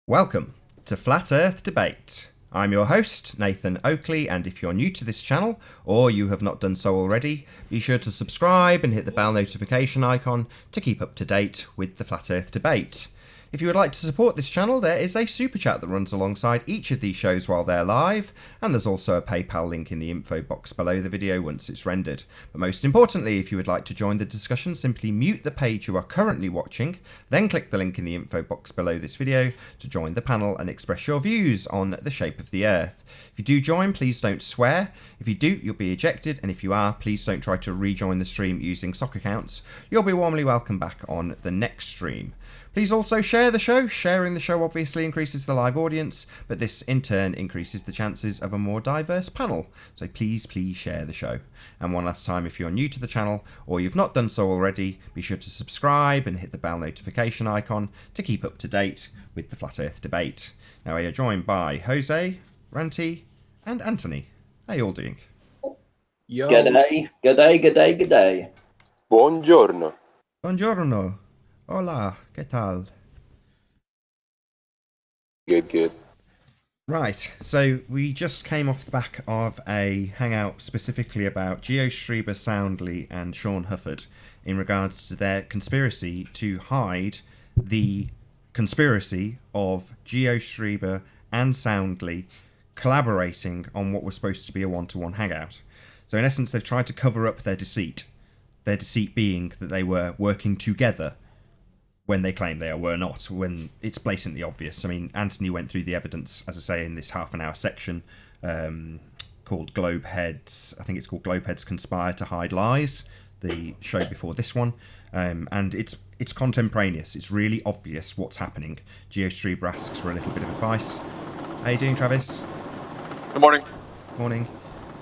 Welcome to Flat Earth Debate. I'm your host, Nathan Oakley, and if you're new to this channel, or you have not done so already, be sure to subscribe and hit the bell notification icon to keep up to date with the Flat Earth Debate. If you would like to support this channel, there is a super chat that runs alongside each of these shows while they're live, and there's also a PayPal link in the info box below the video once it's rendered. But most importantly, if you would like to join the discussion, simply mute the page you are currently watching, then click the link in the info box below this video to join the panel and express your views on the shape of the Earth. If you do join, please don't swear. If you do, you'll be ejected, and if you are, please don't try to rejoin the stream using sock accounts. You'll be warmly welcome back on the next stream. Please also share the show. Sharing the show obviously increases the live audience, but this in turn increases the chances of a more diverse panel. So please share the show. And one last time, if you're new to the channel or you've not done so already, be sure to subscribe and hit the bell notification icon to keep up to date with the Flat Earth Debate. Now we are joined by Jose, Ranty, and Anthony. How are you all doing? Yo. G'day. Buongiorno. Buongiorno. Hola, ¿qué tal? Good. Right, so we just came off the back of a hangout specifically about Geo Schreiber Soundly and Sean Hufford in regards to their conspiracy to hide the conspiracy of Geo Schreiber and Soundly collaborating on what was supposed to be a one-to-one hangout. So in essence, they've tried to cover up their deceit being that they were working together when they claim they were not, when it's blatantly obvious. I mean, Anthony went through the evidence, as I say, in this half-an-hour section called Globeheads. I think it's called Globeheads Conspire to Hide Lies, the show before this one. And it's contemporaneous. It's really obvious what's happening. Geo Schreiber asks for a little bit of advice. How you doing, Travis? Good morning. Morning.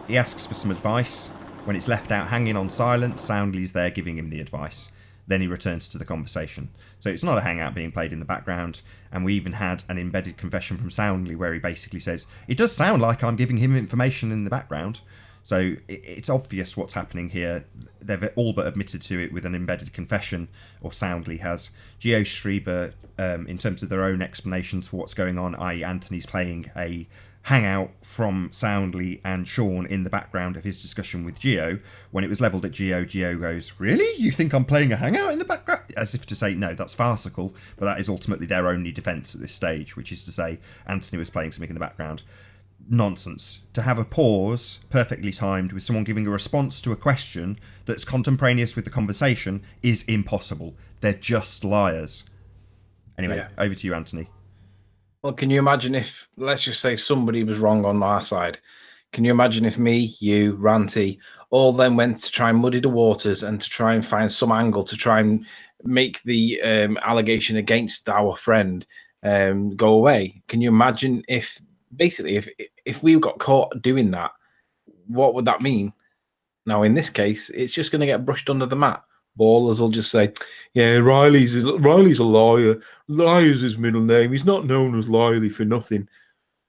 He asks for some advice. When it's left out hanging on silent, Soundly's there giving him the advice. Then he returns to the conversation. So it's not a hangout being played in the background, and we even had an embedded confession from Soundly where he basically says, it does sound like I'm giving him information in the background. So it's obvious what's happening here. They've all but admitted to it with an embedded confession, or Soundly has. Geo Schreiber, in terms of their own explanations for what's going on, i.e. Anthony's playing a hangout from Soundly and Sean in the background of his discussion with Geo. When it was levelled at Geo goes, really? You think I'm playing a hangout in the background? As if to say, no, that's farcical, but that is ultimately their only defence at this stage, which is to say Anthony was playing something in the background. Nonsense. To have a pause, perfectly timed, with someone giving a response to a question that's contemporaneous with the conversation is impossible. They're just liars. Anyway, Over to you, Anthony. Well, can you imagine if, let's just say, somebody was wrong on our side? Can you imagine if me, you, Ranty, all then went to try and muddy the waters and to try and find some angle to try and make the allegation against our friend go away? Can you imagine if, basically, if we got caught doing that, what would that mean? Now, in this case, it's just going to get brushed under the mat. Ballers will just say, yeah, Riley's a liar. Liar's his middle name. He's not known as Riley for nothing.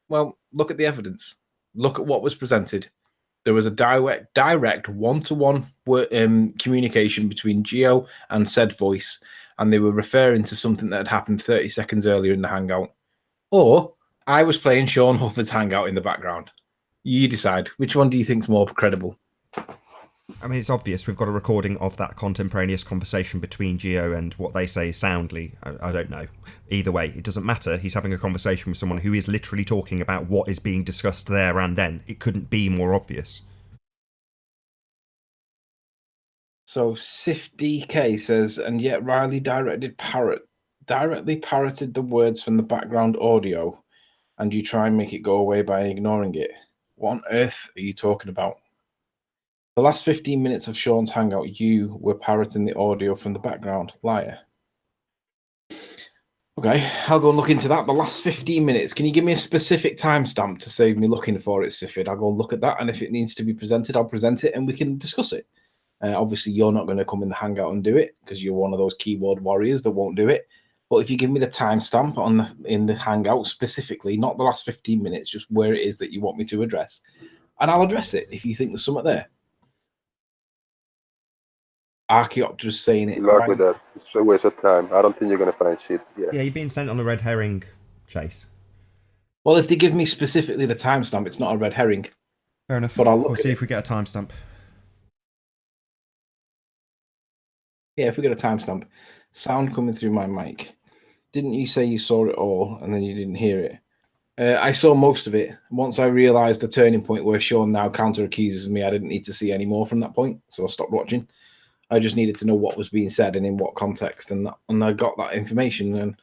Well, look at the evidence. Look at what was presented. There was a direct one-to-one communication between Geo and said voice, and they were referring to something that had happened 30 seconds earlier in the hangout. Or I was playing Sean Hufford's hangout in the background. You decide. Which one do you think's more credible? I mean, it's obvious. We've got a recording of that contemporaneous conversation between Geo and what they say is Soundly. I don't know. Either way, it doesn't matter. He's having a conversation with someone who is literally talking about what is being discussed there and then. It couldn't be more obvious. So SIFDK says, and yet Riley directly parroted the words from the background audio, and you try and make it go away by ignoring it. What on earth are you talking about? The last 15 minutes of Sean's hangout, you were parroting the audio from the background. Liar. Okay, I'll go and look into that. The last 15 minutes. Can you give me a specific timestamp to save me looking for it, Sifid? I'll go and look at that, and if it needs to be presented, I'll present it, and we can discuss it. Obviously, you're not going to come in the hangout and do it, because you're one of those keyboard warriors that won't do it. But if you give me the timestamp in the hangout specifically, not the last 15 minutes, just where it is that you want me to address, and I'll address it if you think there's something there. Archaeopteryx saying it. Good luck with that. It's a waste of time. I don't think you're going to find shit. Yeah, you're being sent on a red herring Chase. Well, if they give me specifically the timestamp, it's not a red herring. Fair enough. But I'll look we'll at see it. if we get a timestamp. Yeah, if we get a timestamp. Sound coming through my mic. Didn't you say you saw it all and then you didn't hear it? I saw most of it. Once I realised the turning point where Sean now counter-accuses me, I didn't need to see any more from that point, so I stopped watching. I just needed to know what was being said and in what context, and I got that information. And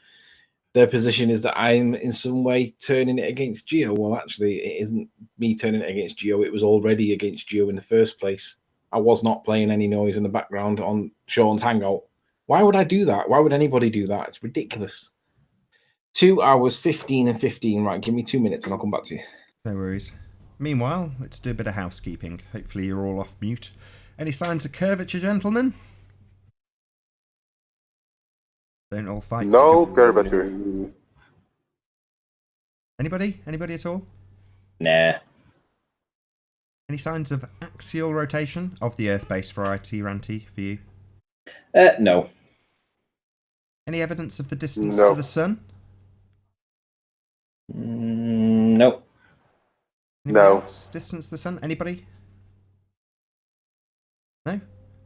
their position is that I'm in some way turning it against Gio. Well, actually, it isn't me turning it against Gio. It was already against Gio in the first place. I was not playing any noise in the background on Sean's Hangout. Why would I do that? Why would anybody do that? It's ridiculous. 2 hours, 15 and 15. Right, give me 2 minutes and I'll come back to you. No worries. Meanwhile, let's do a bit of housekeeping. Hopefully you're all off mute. Any signs of curvature, gentlemen? Don't all fight. No curvature. Anybody? Anybody at all? Nah. Any signs of axial rotation of the Earth-based variety, Ranty, for you? No. Any evidence of the distance No. to the sun? Nope. Anybody No. else? Distance to the sun? Anybody? No?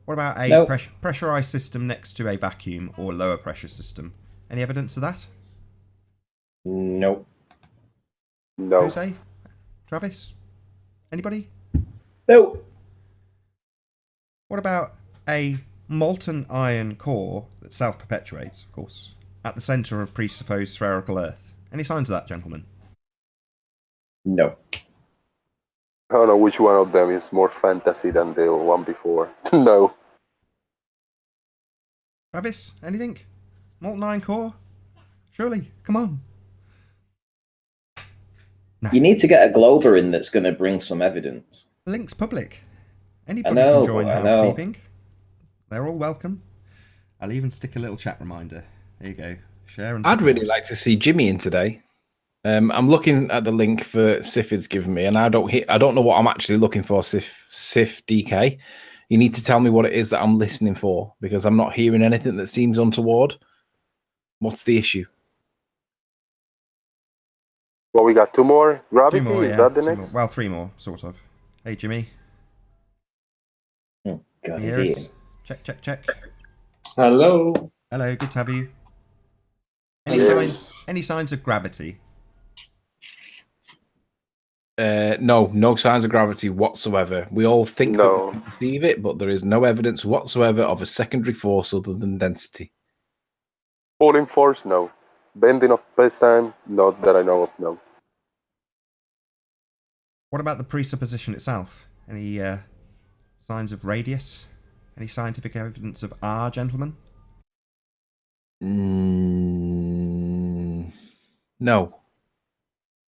What about a Nope. pressurized system next to a vacuum or lower pressure system? Any evidence of that? Nope. No. Jose? Travis? Anybody? Nope. What about a molten iron core that self-perpetuates, of course, at the centre of presupposed spherical Earth? Any signs of that, gentlemen? No. I don't know which one of them is more fantasy than the one before. No. Travis? Anything? Molten iron core? Surely, come on. No. You need to get a Glober in that's going to bring some evidence. The link's public. Anybody know, can join I know. housekeeping. They're all welcome. I'll even stick a little chat reminder. There you go. Share and I'd really support. like to see Jimmy in today. I'm looking at the link for Sifid's given me, and I don't know what I'm actually looking for. Sif DK, you need to tell me what it is that I'm listening for, because I'm not hearing anything that seems untoward. What's the issue? Well, we got two more. Gravity, Two more, is yeah. that the Two next? more. Well, three more, sort of. Hey, Jimmy. Oh, God, Can you he's hear us? eating. Check, check, check. Hello. Hello, good to have you. Any Hello. signs of gravity? No signs of gravity whatsoever. We all think that No. we can perceive it, but there is no evidence whatsoever of a secondary force other than density. Pulling force, no. Bending of space-time, not that I know of, no. What about the presupposition itself? Any signs of radius? Any scientific evidence of R, gentlemen? No.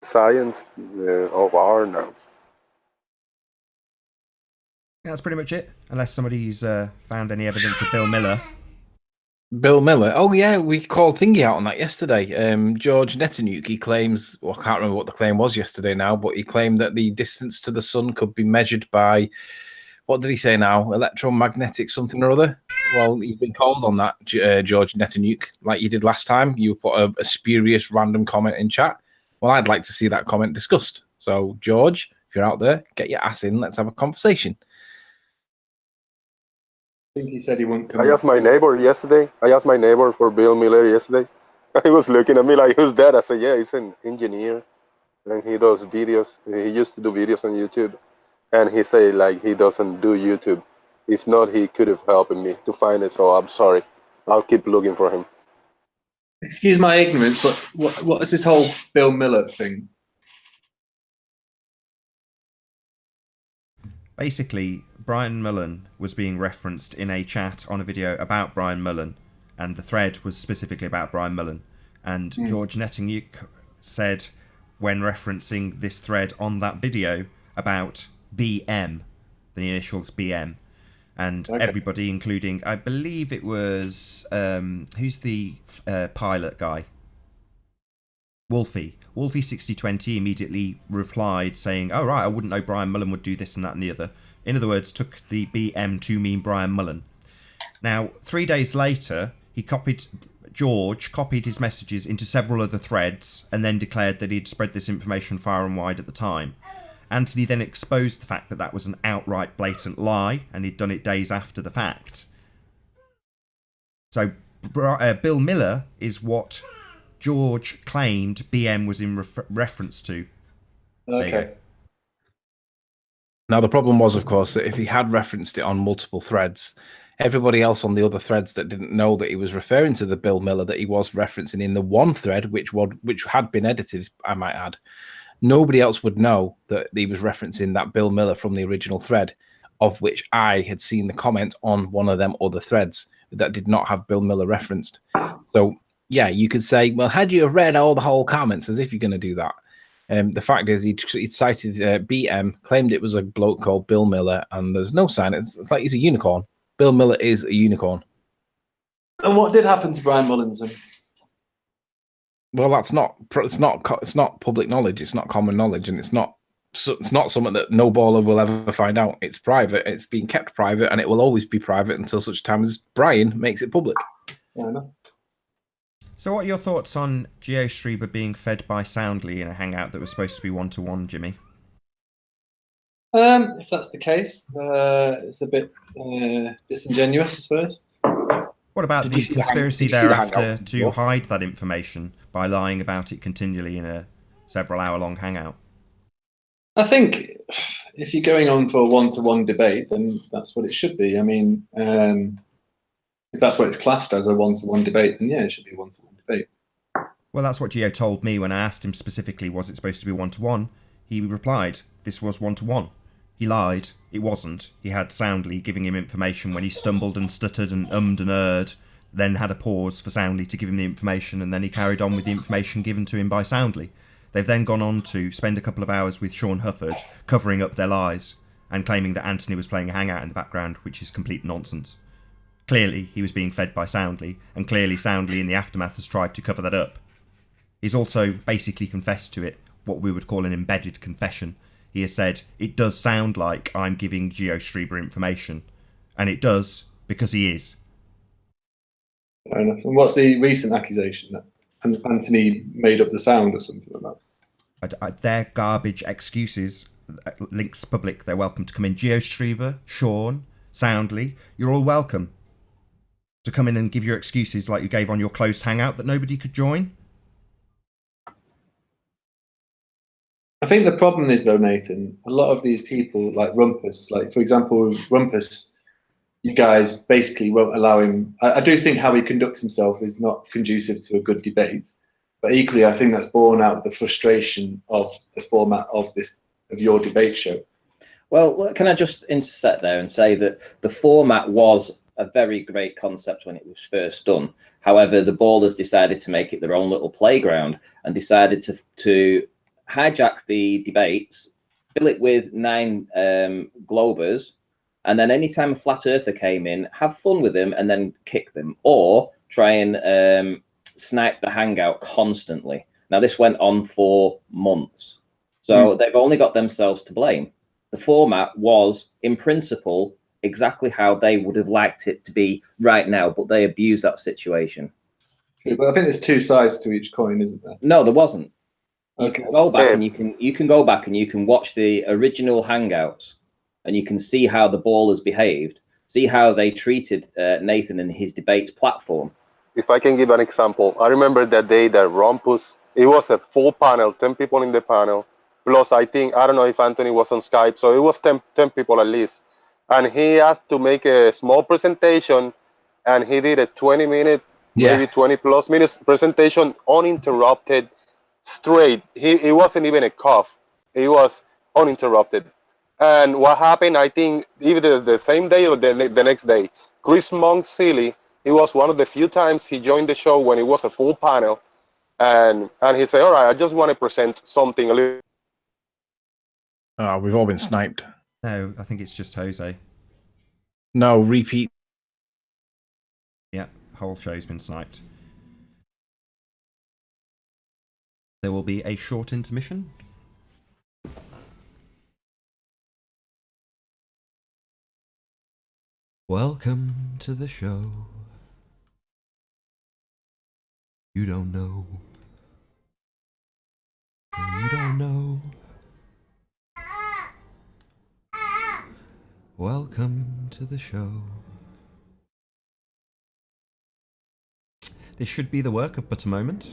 Science of R, no. Yeah, that's pretty much it. Unless somebody's found any evidence of Bill Miller. Bill Miller. Oh yeah, we called Thingy out on that yesterday. George Netanuk, he claims, well, I can't remember what the claim was yesterday now, but he claimed that the distance to the sun could be measured by, what did he say now? Electromagnetic something or other. Well, you've been called on that, George Netanuk, like you did last time. You put a spurious random comment in chat. Well, I'd like to see that comment discussed. So, George, if you're out there, get your ass in. Let's have a conversation. I think he said he wouldn't come. I asked my neighbor yesterday. I asked my neighbor for Bill Miller yesterday. He was looking at me like, who's that? I said, yeah, he's an engineer. And he does videos. He used to do videos on YouTube. And he said, like, he doesn't do YouTube. If not, he could have helped me to find it. So I'm sorry. I'll keep looking for him. Excuse my ignorance, but what is this whole Bill Miller thing? Basically, Brian Mullen was being referenced in a chat on a video about Brian Mullen, and the thread was specifically about Brian Mullen. And George Netanyahu said, when referencing this thread on that video, about BM, the initials BM, and everybody, including, I believe it was, who's the pilot guy? Wolfie 6020 immediately replied saying, oh right, I wouldn't know Brian Mullen would do this and that and the other. In other words, took the BM to mean Brian Mullen. Now, 3 days later, he copied George copied his messages into several other threads and then declared that he'd spread this information far and wide at the time. Anthony then exposed the fact that that was an outright blatant lie, and he'd done it days after the fact. So Bill Miller is what George claimed BM was in reference to. Okay. Now, the problem was, of course, that if he had referenced it on multiple threads, everybody else on the other threads that didn't know that he was referring to the Bill Miller that he was referencing in the one thread, which had been edited, I might add, nobody else would know that he was referencing that Bill Miller from the original thread, of which I had seen the comment on one of them other threads that did not have Bill Miller referenced. So, yeah, you could say, well, had you read the whole comments, as if you're going to do that? The fact is, he cited BM, claimed it was a bloke called Bill Miller, and there's no sign. It's like he's a unicorn. Bill Miller is a unicorn. And what did happen to Brian Mullins? Well, it's not public knowledge. It's not common knowledge, and it's not something that no baller will ever find out. It's private. It's being kept private, and it will always be private until such time as Brian makes it public. Fair enough. So what are your thoughts on GeoStreamer being fed by Soundly in a hangout that was supposed to be one-to-one, Jimmy? If that's the case, it's a bit disingenuous, I suppose. What about Did the you see the conspiracy did you see the thereafter hangout? to What? hide that information by lying about it continually in a several-hour-long hangout? I think if you're going on for a one-to-one debate, then that's what it should be. I mean, if that's what it's classed as, a one-to-one debate, then yeah, it should be a one-to-one debate. Well, that's what Geo told me when I asked him specifically, was it supposed to be one-to-one? He replied, this was one-to-one. He lied. It wasn't. He had Soundly giving him information when he stumbled and stuttered and ummed and erred, then had a pause for Soundly to give him the information, and then he carried on with the information given to him by Soundly. They've then gone on to spend a couple of hours with Sean Hufford, covering up their lies, and claiming that Anthony was playing a hangout in the background, which is complete nonsense. Clearly, he was being fed by Soundly, and clearly Soundly in the aftermath has tried to cover that up. He's also basically confessed to it, what we would call an embedded confession. He has said, it does sound like I'm giving GeoStreamer information. And it does, because he is. Fair enough. And what's the recent accusation that Anthony made up the sound or something like that? Their garbage excuses, links public, they're welcome to come in. GeoStreamer, Sean, Soundly, you're all welcome to come in and give your excuses like you gave on your closed hangout that nobody could join. I think the problem is, though, Nathan, a lot of these people, like Rumpus, like, for example, Rumpus, you guys basically won't allow him. I do think how he conducts himself is not conducive to a good debate, but equally, I think that's born out of the frustration of the format of your debate show. Well, can I just intersect there and say that the format was a very great concept when it was first done. However, the ballers decided to make it their own little playground and decided to hijack the debates, fill it with 9 Globers, and then anytime a flat earther came in, have fun with them and then kick them, or try and snipe the hangout constantly. Now, this went on for months. So they've only got themselves to blame. The format was, in principle, exactly how they would have liked it to be right now, but they abused that situation. But I think there's 2 sides to each coin, isn't there? No, there wasn't. You Okay. can go back and you can go back and you can watch the original hangouts, and you can see how the ballers behaved, see how they treated Nathan and his debate platform. If I can give an example, I remember that day that Rompus, it was a full panel, 10 people in the panel, plus I don't know if Anthony was on Skype, so it was 10 people at least. And he asked to make a small presentation, and he did a 20-minute, maybe 20 plus minutes presentation, uninterrupted, straight. It wasn't even a cough. It was uninterrupted. And what happened, I think, either the same day or the next day, Chris Monk Seeley, it was one of the few times he joined the show when it was a full panel. And he said, all right, I just want to present something a little. Oh, we've all been sniped. No, I think it's just Jose. No, repeat. Yeah, whole show's been sniped. There will be a short intermission. Welcome to the show. You don't know. You don't know. Welcome to the show. This should be the work of but a moment.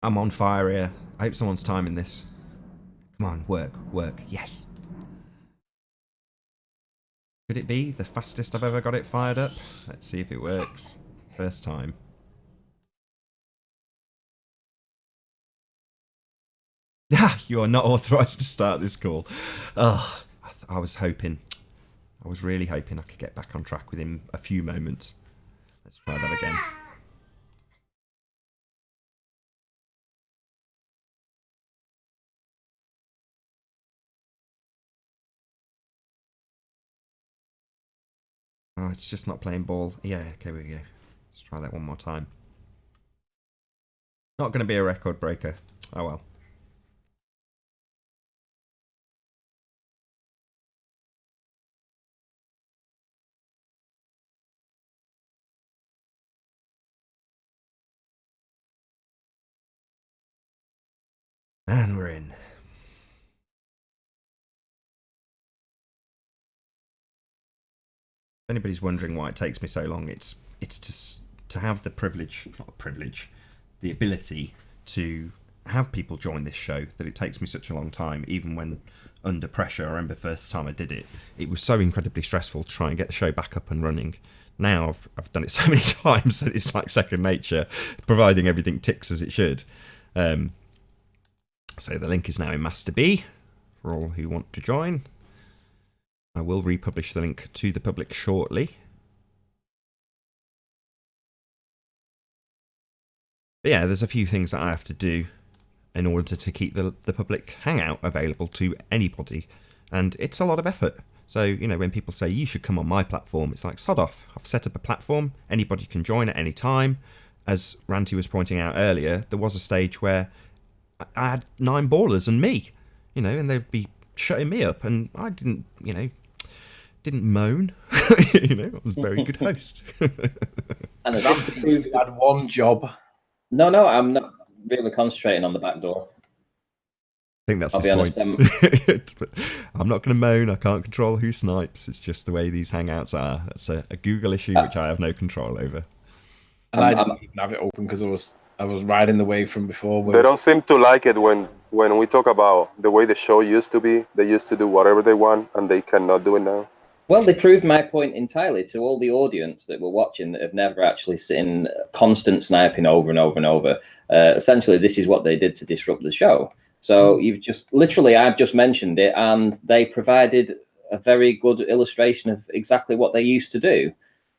I'm on fire here. I hope someone's timing this. Come on, work, yes. Could it be the fastest I've ever got it fired up? Let's see if it works. First time. Ah, you are not authorised to start this call. Oh, I was hoping. I was really hoping I could get back on track within a few moments. Let's try that again. Oh, it's just not playing ball. Yeah, okay, we go. Let's try that one more time. Not going to be a record breaker. Oh well. And we're in. If anybody's wondering why it takes me so long, it's to have the privilege, not a privilege, the ability to have people join this show, that it takes me such a long time, even when under pressure. I remember the first time I did it, it was so incredibly stressful to try and get the show back up and running. Now I've done it so many times that it's like second nature, providing everything ticks as it should. So the link is now in Master B for all who want to join. I will republish the link to the public shortly. But yeah, there's a few things that I have to do in order to keep the public hangout available to anybody. And it's a lot of effort. So, you know, when people say, you should come on my platform, it's like, sod off. I've set up a platform. Anybody can join at any time. As Ranty was pointing out earlier, there was a stage where I had 9 ballers and me, you know, and they'd be shutting me up. And I didn't, you know, didn't moan. You know, I was a very good host. And as You had one job. No, I'm not really concentrating on the back door. I think that's I'll his be point. honest, I'm not going to moan. I can't control who snipes. It's just the way these hangouts are. That's a Google issue which I have no control over. And I didn't even have it open because I was riding the wave from before. They don't seem to like it when we talk about the way the show used to be. They used to do whatever they want, and they cannot do it now. Well, they proved my point entirely to all the audience that were watching that have never actually seen constant sniping over and over and over. Essentially, this is what they did to disrupt the show. So I've just mentioned it, and they provided a very good illustration of exactly what they used to do.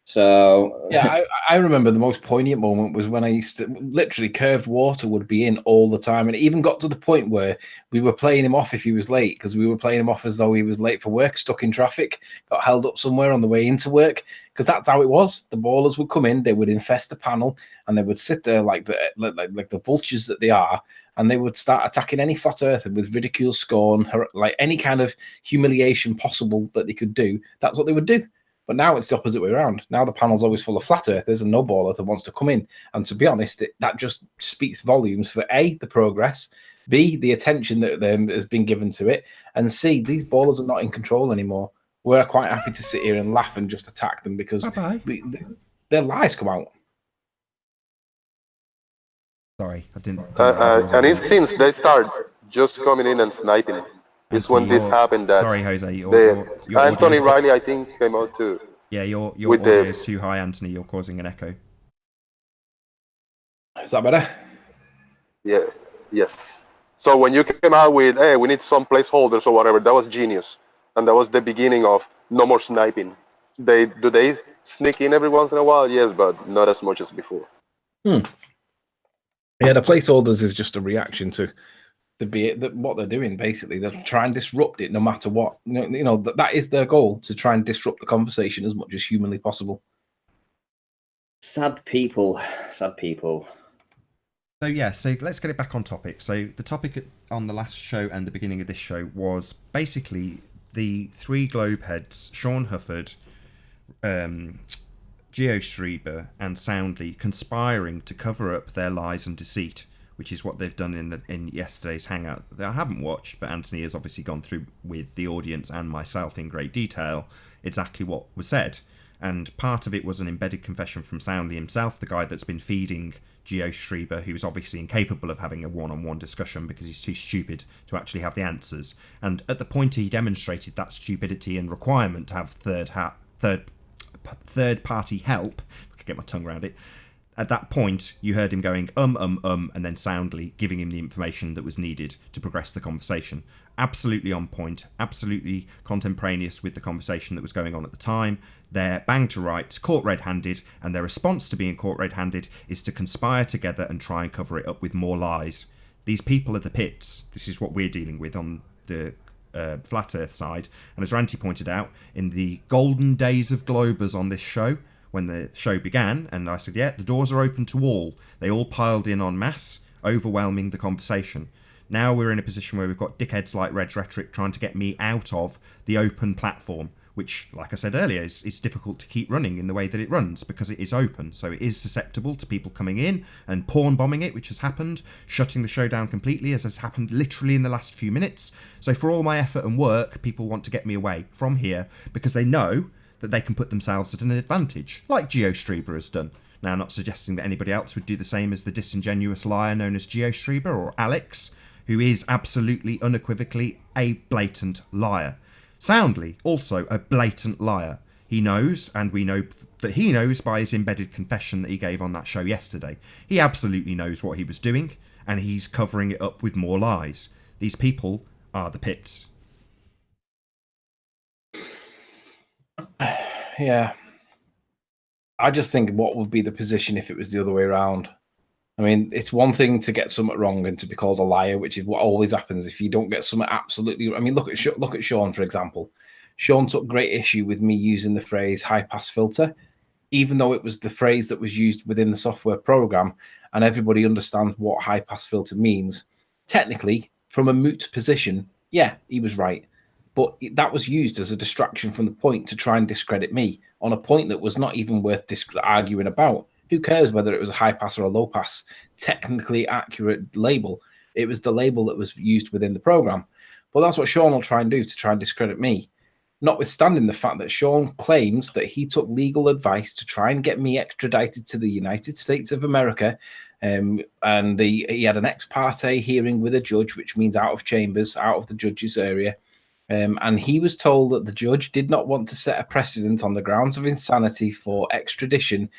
So yeah, I remember the most poignant moment was when I used to literally Curved Water would be in all the time, and it even got to the point where we were playing him off if he was late, because we were playing him off as though he was late for work, stuck in traffic, got held up somewhere on the way into work, because that's how it was. The ballers would come in, they would infest the panel, and they would sit there like the vultures that they are, and they would start attacking any flat earther with ridicule, scorn, like any kind of humiliation possible that they could do. That's what they would do. But now it's the opposite way around. Now the panel's always full of flat earthers and no ball earther wants to come in. And to be honest, that just speaks volumes for A, the progress, B, the attention that has been given to it, and C, these ballers are not in control anymore. We're quite happy to sit here and laugh and just attack them because their lies come out. Sorry, I didn't. And it's since they start just coming in and sniping. It's when this happened that. Sorry, Jose. Your Anthony audio's Riley, I think, came out too. Yeah, your with audio is too high, Anthony. You're causing an echo. Is that better? Yeah. Yes. So when you came out with, hey, we need some placeholders or whatever, that was genius, and that was the beginning of no more sniping. They sneak in every once in a while, yes, but not as much as before. Yeah, the placeholders is just a reaction to what they're doing. Basically, they'll try and disrupt it no matter what. You know that is their goal, to try and disrupt the conversation as much as humanly possible. Sad people. So yeah, so let's get it back on topic. So the topic on the last show and the beginning of this show was basically the 3 globe heads, Sean Hufford, GeoStreber and Soundly conspiring to cover up their lies and deceit, which is what they've done in yesterday's hangout that I haven't watched, but Anthony has obviously gone through with the audience and myself in great detail exactly what was said. And part of it was an embedded confession from Soundly himself, the guy that's been feeding GeoStreber, who's obviously incapable of having a one-on-one discussion because he's too stupid to actually have the answers. And at the point he demonstrated that stupidity and requirement to have third-party help, if I could get my tongue around it, at that point, you heard him going, and then Soundly giving him the information that was needed to progress the conversation. Absolutely on point, absolutely contemporaneous with the conversation that was going on at the time. They're bang to rights, caught red-handed, and their response to being caught red-handed is to conspire together and try and cover it up with more lies. These people are the pits. This is what we're dealing with on the Flat Earth side. And as Ranty pointed out, in the golden days of Globers on this show, when the show began, and I said, yeah, the doors are open to all. They all piled in en masse, overwhelming the conversation. Now we're in a position where we've got dickheads like Red's Rhetoric trying to get me out of the open platform, which, like I said earlier, is difficult to keep running in the way that it runs because it is open. So it is susceptible to people coming in and porn bombing it, which has happened, shutting the show down completely, as has happened literally in the last few minutes. So for all my effort and work, people want to get me away from here because they know that they can put themselves at an advantage, like GeoStreber has done. Now, I'm not suggesting that anybody else would do the same as the disingenuous liar known as GeoStreber or Alex, who is absolutely, unequivocally a blatant liar. Soundly, also a blatant liar. He knows, and we know that he knows by his embedded confession that he gave on that show yesterday. He absolutely knows what he was doing, and he's covering it up with more lies. These people are the pits. Yeah. I just think what would be the position if it was the other way around? I mean, it's one thing to get something wrong and to be called a liar, which is what always happens if you don't get something absolutely. I mean, look at Sean, for example. Sean took great issue with me using the phrase high pass filter, even though it was the phrase that was used within the software program, and everybody understands what high pass filter means. Technically, from a moot position, yeah, he was right. But that was used as a distraction from the point to try and discredit me on a point that was not even worth arguing about. Who cares whether it was a high pass or a low pass? Technically accurate label. It was the label that was used within the program. But that's what Sean will try and do to try and discredit me. Notwithstanding the fact that Sean claims that he took legal advice to try and get me extradited to the United States of America. And he had an ex parte hearing with a judge, which means out of chambers, out of the judge's area. And he was told that the judge did not want to set a precedent on the grounds of insanity for extradition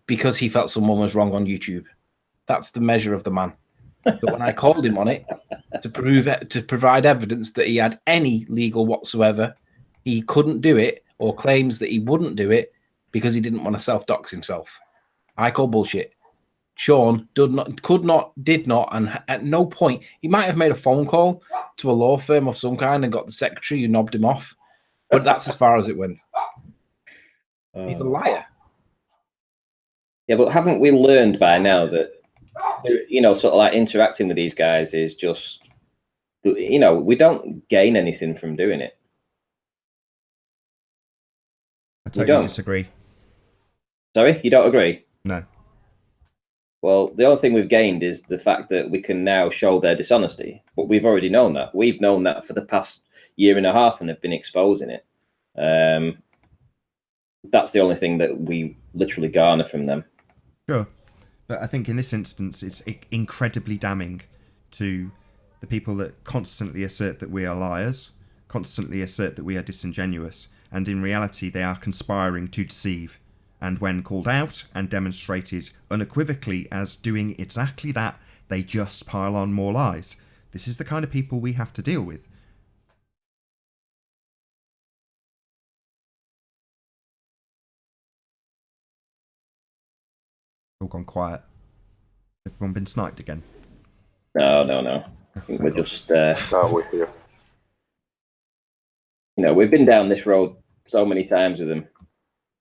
because he felt someone was wrong on YouTube. That's the measure of the man. But when I called him on it to provide evidence that he had any legal whatsoever, he couldn't do it, or claims that he wouldn't do it because he didn't want to self-dox himself. I call bullshit. Sean did not, and at no point, he might have made a phone call to a law firm of some kind and got the secretary who knobbed him off, but that's as far as it went. He's a liar. Yeah, but haven't we learned by now that, sort of like interacting with these guys is just, we don't gain anything from doing it. I totally disagree. Sorry, you don't agree? No. Well, the only thing we've gained is the fact that we can now show their dishonesty. But we've already known that. We've known that for the past year and a half and have been exposing it. That's the only thing that we literally garner from them. Sure. But I think in this instance, it's incredibly damning to the people that constantly assert that we are liars, constantly assert that we are disingenuous, and in reality, they are conspiring to deceive. And when called out and demonstrated unequivocally as doing exactly that, they just pile on more lies. This is the kind of people we have to deal with. All gone quiet. Everyone been sniped again? No. I think we're just... we're here. We've been down this road so many times with them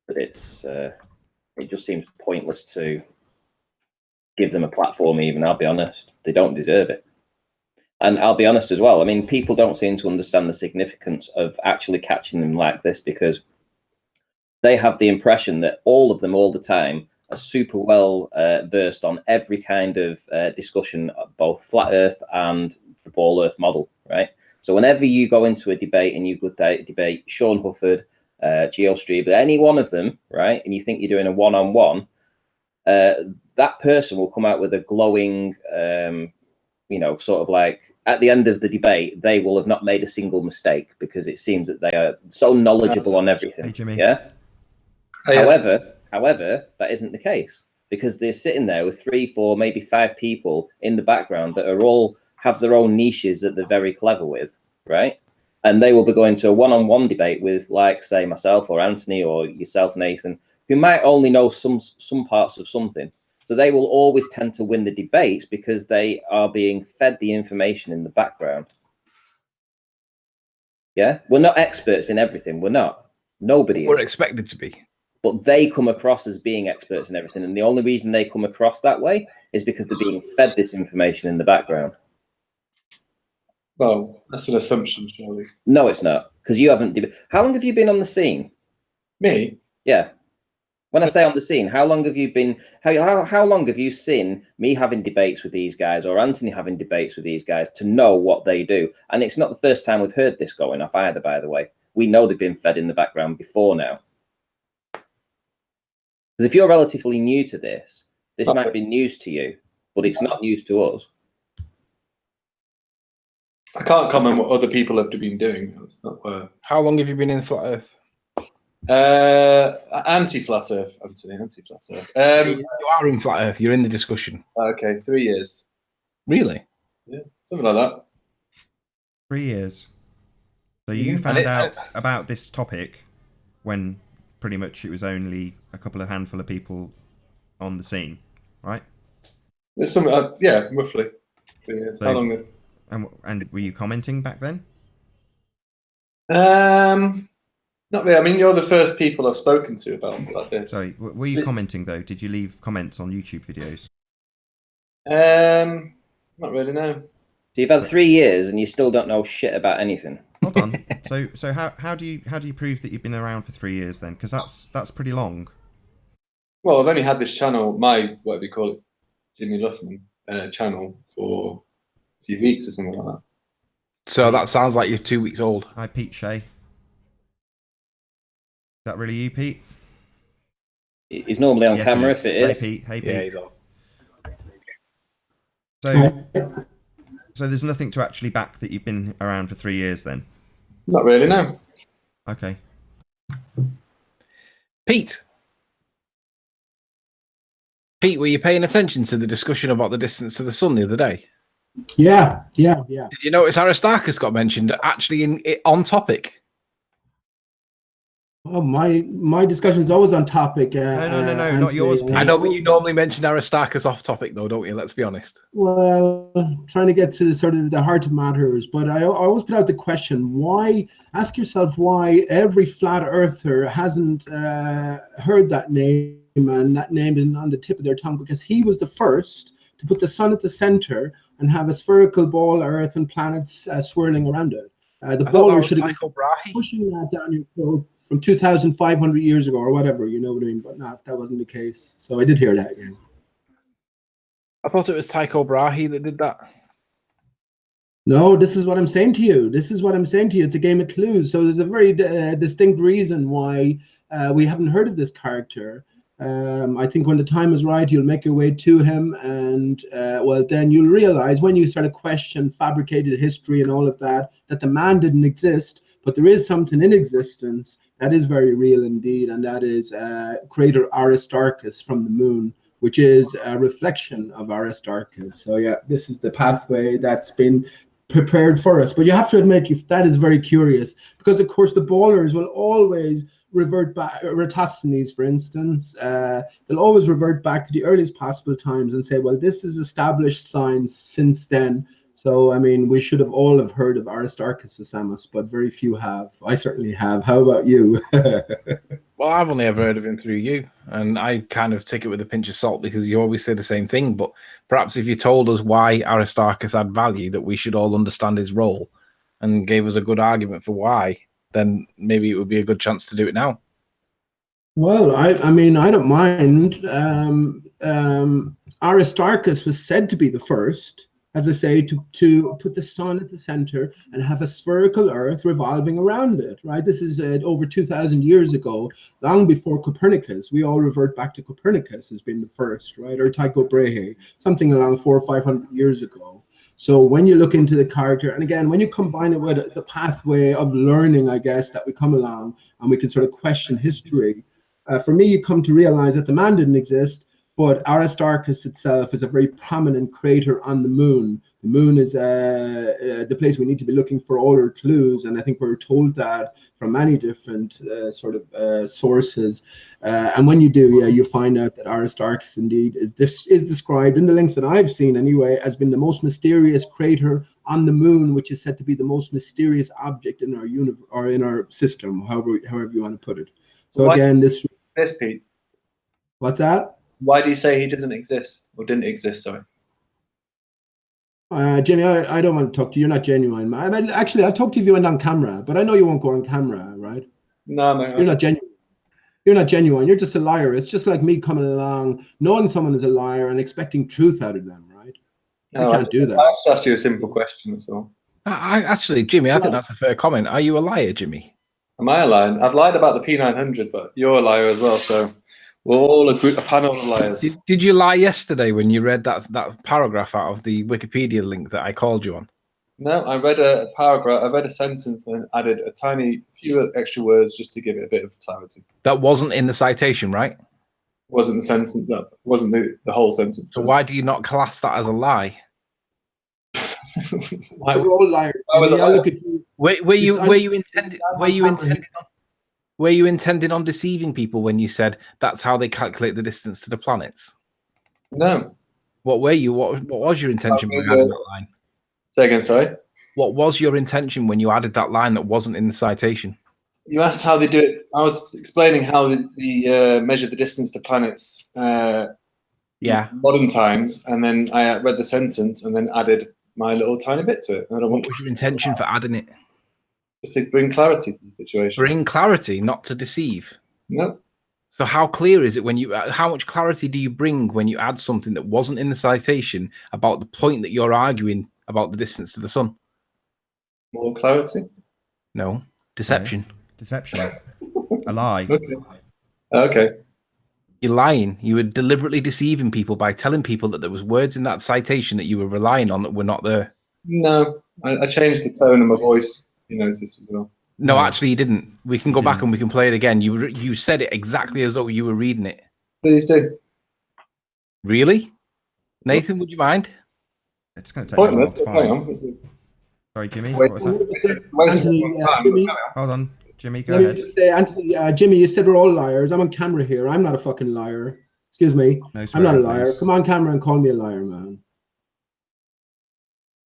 that it just seems pointless to give them a platform even, I'll be honest. They don't deserve it. And I'll be honest as well, I mean, people don't seem to understand the significance of actually catching them like this, because they have the impression that all of them, all the time, are super well versed on every kind of discussion, both flat Earth and the ball Earth model, right? So whenever you go into a debate and you could debate Sean Hufford, GeoStream, any one of them, right, and you think you're doing a one-on-one, that person will come out with a glowing, sort of like at the end of the debate, they will have not made a single mistake because it seems that they are so knowledgeable on everything. Hey, Jimmy. Yeah. However, that isn't the case because they're sitting there with 3, 4, maybe 5 people in the background that are all have their own niches that they're very clever with, right? And they will be going to a one-on-one debate with, like, say, myself or Anthony or yourself, Nathan, who might only know some parts of something. So they will always tend to win the debates because they are being fed the information in the background. Yeah, we're not experts in everything. We're not. Nobody We're is. expected to be. But they come across as being experts in everything. And the only reason they come across that way is because they're being fed this information in the background. Well, that's an assumption, surely. No, it's not. Because you haven't. How long have you been on the scene? Me? Yeah. When I say on the scene, how long have you been? How long have you seen me having debates with these guys or Anthony having debates with these guys to know what they do? And it's not the first time we've heard this going off either, by the way. We know they've been fed in the background before now. Because if you're relatively new to this, this might be news to you, but it's not news to us. I can't comment what other people have been doing. That's not where. How long have you been in Flat Earth? Anti-flat Earth, Anthony. Anti-flat Earth. You are in Flat Earth. You're in the discussion. Okay, 3 years. Really? Yeah, something like that. 3 years. So you found out about this topic when pretty much it was only a handful of people on the scene, right? There's some, yeah, roughly 3 years. So, how long? And were you commenting back then? Not really. I mean, you're the first people I've spoken to about it like this. Sorry, were you commenting though? Did you leave comments on YouTube videos? Not really, no. So you've had 3 years and you still don't know shit about anything. Hold on. So how do you prove that you've been around for 3 years then? Because that's pretty long. Well, I've only had this channel, my whatever you call it, Jimmy Luffman channel for a few weeks or something like that. So that sounds like you're 2 weeks old. Hi, Pete Shea. Is that really you, Pete? He's normally on camera if it is. Hey, Pete. Hey, Pete. Yeah, he's on. So there's nothing to actually back that you've been around for 3 years then? Not really, no. Okay. Pete, were you paying attention to the discussion about the distance to the sun the other day? Yeah. Did you notice Aristarchus got mentioned actually on topic? Oh, my discussion is always on topic. No, not yours, Pete. I know, but you normally mention Aristarchus off topic, though, don't you? Let's be honest. Well, trying to get to sort of the heart of matters, but I always put out the question: why? Ask yourself why every flat earther hasn't heard that name, and that name isn't on the tip of their tongue, because he was the first to put the sun at the center and have a spherical ball Earth and planets swirling around it. The bowler should have been pushing that down your throat from 2,500 years ago or whatever, you know what I mean? But that wasn't the case. So I did hear that again. I thought it was Tycho Brahe that did that. No, this is what I'm saying to you. It's a game of clues. So there's a very distinct reason why we haven't heard of this character. I think when the time is right, you'll make your way to him, and then you'll realize when you start to question fabricated history and all of that the man didn't exist, but there is something in existence that is very real indeed, and that is crater Aristarchus from the moon, which is a reflection of Aristarchus. So yeah, this is the pathway that's been prepared for us. But you have to admit, that is very curious, because of course the ballers will always revert back, Eratosthenes for instance, they'll always revert back to the earliest possible times and say, well, this is established science since then. So I mean, we should have all have heard of Aristarchus Samus, but very few have. I certainly have. How about you? Well, I've only ever heard of him through you, and I kind of take it with a pinch of salt because you always say the same thing. But perhaps if you told us why Aristarchus had value, that we should all understand his role, and gave us a good argument for why, then maybe it would be a good chance to do it now. Well, I mean, I don't mind. Aristarchus was said to be the first, as I say, to put the sun at the center and have a spherical Earth revolving around it. Right. This is over 2,000 years ago, long before Copernicus. We all revert back to Copernicus as being the first, right, or Tycho Brahe, something along 400 or 500 years ago. So when you look into the character, and again, when you combine it with the pathway of learning, I guess, that we come along and we can sort of question history. For me, you come to realize that the man didn't exist, but Aristarchus itself is a very prominent crater on the moon. The moon is the place we need to be looking for all our clues, and I think we're told that from many different sources. And when you do, yeah, you find out that Aristarchus indeed is described in the links that I've seen anyway as being the most mysterious crater on the moon, which is said to be the most mysterious object in our universe or in our system, however you want to put it. So Why again, this. Yes, Pete. What's that? Why do you say he doesn't exist or didn't exist? Sorry. Jimmy, I don't want to talk to you. You're not genuine. I mean, actually, I'll talk to you if you went on camera, but I know you won't go on camera, right? No, man. You're not genuine. You're not genuine. You're just a liar. It's just like me coming along, knowing someone is a liar and expecting truth out of them, right? No, I can't do that. I just asked you a simple question. That's all. I actually, Jimmy, I think that's a fair comment. Are you a liar, Jimmy? Am I a liar? I've lied about the P900, but you're a liar as well. So we're all a panel of liars. Did you lie yesterday when you read that paragraph out of the Wikipedia link that I called you on? No, I read a paragraph. I read a sentence and added a tiny few extra words just to give it a bit of clarity. That wasn't in the citation, right? Wasn't the sentence that wasn't the whole sentence. So why do you not class that as a lie? Why we're all liars. Look at you. Were you intending on deceiving people when you said that's how they calculate the distance to the planets? No. What were you? What was your intention by adding that line? Say again, sorry. What was your intention when you added that line that wasn't in the citation? You asked how they do it. I was explaining how they measure the distance to planets. Modern times, and then I read the sentence and then added my little tiny bit to it. What was your intention for adding it? Just to bring clarity to the situation. Bring clarity, not to deceive. No. So how clear is it when you? How much clarity do you bring when you add something that wasn't in the citation about the point that you're arguing about the distance to the sun? More clarity? No, deception. No. Deception. A lie. Okay. You're lying. You were deliberately deceiving people by telling people that there was words in that citation that you were relying on that were not there. No, I changed the tone of my voice. You noticed as well. No, actually, you didn't. We can go back and we can play it again. You said it exactly as though you were reading it. Please do. Really? Nathan, would you mind? It's going to take a while to find. Sorry, Jimmy. What was that? Hold on. Jimmy, go ahead. Anthony, Jimmy, you said we're all liars. I'm on camera here. I'm not a fucking liar. Excuse me. No, I'm not a liar. Please. Come on camera and call me a liar, man.